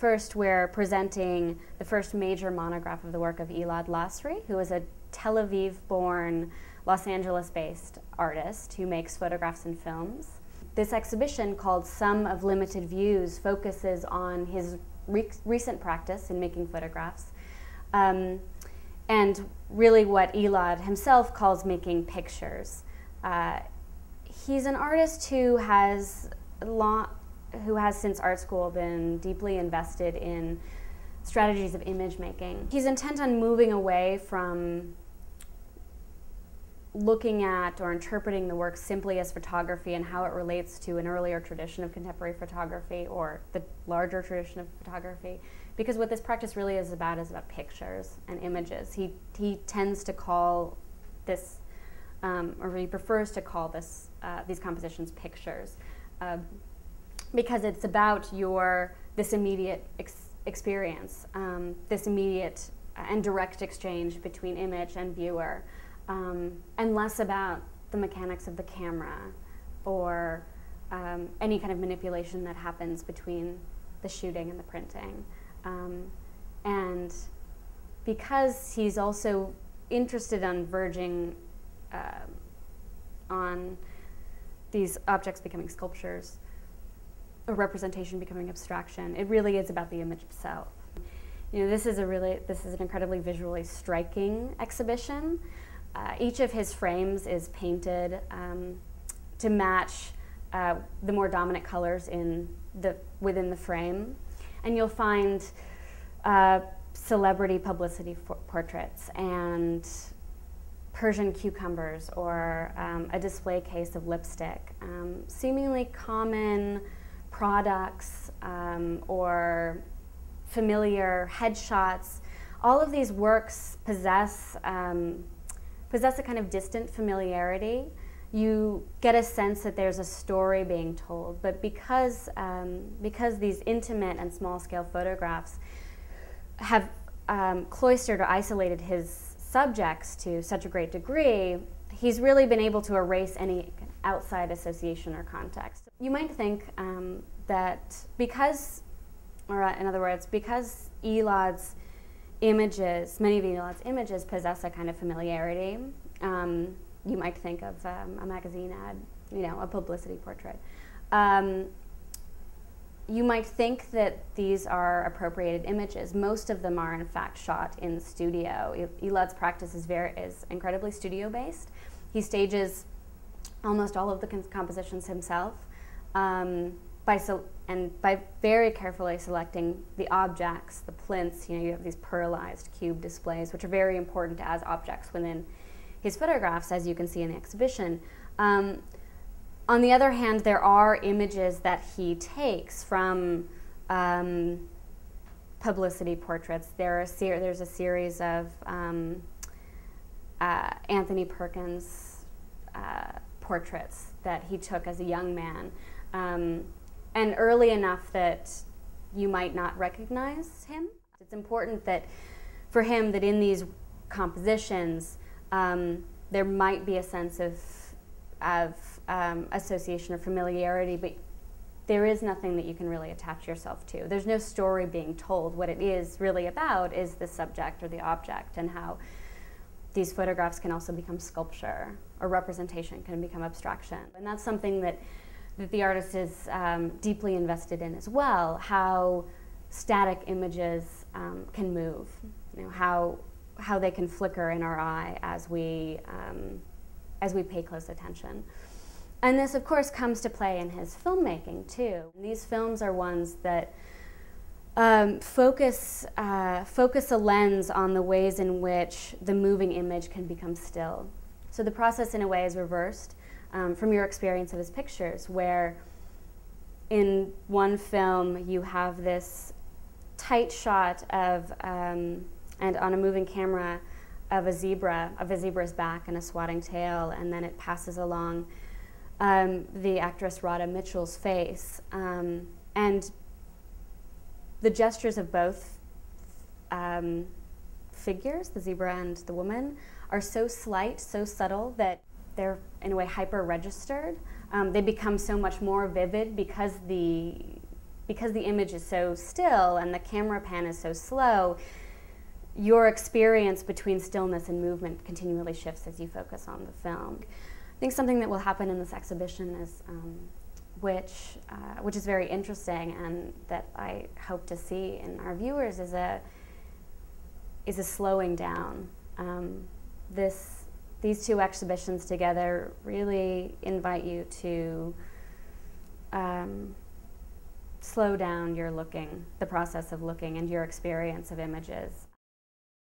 First, we're presenting the first major monograph of the work of Elad Lassry, who is a Tel Aviv-born, Los Angeles-based artist who makes photographs and films. This exhibition, called Sum of Limited Views, focuses on his recent practice in making photographs, and really what Elad himself calls making pictures. He's an artist who has since art school been deeply invested in strategies of image making. He's intent on moving away from looking at or interpreting the work simply as photography and how it relates to an earlier tradition of contemporary photography or the larger tradition of photography, because what this practice really is about pictures and images. He tends to call this, or he prefers to call these compositions pictures, because it's about this immediate experience, this immediate and direct exchange between image and viewer. And less about the mechanics of the camera or any kind of manipulation that happens between the shooting and the printing. And because he's also interested on verging on these objects becoming sculptures or representation becoming abstraction, it really is about the image itself. You know, this is an incredibly visually striking exhibition. Each of his frames is painted to match the more dominant colors within the frame. And you'll find celebrity publicity portraits and Persian cucumbers or a display case of lipstick, seemingly common products or familiar headshots. All of these works possess a kind of distant familiarity. You get a sense that there's a story being told, but because these intimate and small-scale photographs have cloistered or isolated his subjects to such a great degree, he's really been able to erase any outside association or context. You might think that because Elad's images, many of Elad's images possess a kind of familiarity. You might think of a magazine ad, a publicity portrait. You might think that these are appropriated images. Most of them are in fact shot in the studio. Elad's practice is incredibly studio-based. He stages almost all of the compositions himself by very carefully selecting the objects, the plinths. You have these pearlized cube displays, which are very important as objects within his photographs, as you can see in the exhibition. On the other hand, there are images that he takes from publicity portraits. There's a series of Anthony Perkins portraits that he took as a young man, and early enough that you might not recognize him. It's important that for him that in these compositions there might be a sense of association or familiarity, but there is nothing that you can really attach yourself to. There's no story being told. What it is really about is the subject or the object, and how these photographs can also become sculpture, or representation can become abstraction. And that's something that the artist is deeply invested in as well, how static images can move, how they can flicker in our eye as we pay close attention. And this, of course, comes to play in his filmmaking, too. These films are ones that focus a lens on the ways in which the moving image can become still. So the process, in a way, is reversed from your experience of his pictures, where in one film you have this tight shot of, and on a moving camera, of a zebra's back and a swatting tail, and then it passes along the actress Radha Mitchell's face. And the gestures of both figures, the zebra and the woman, are so slight, so subtle, that they're in a way hyper-registered. They become so much more vivid because the because the image is so still and the camera pan is so slow, your experience between stillness and movement continually shifts as you focus on the film. I think something that will happen in this exhibition is, which is very interesting and that I hope to see in our viewers, is a slowing down. These two exhibitions together really invite you to slow down your looking, the process of looking, and your experience of images.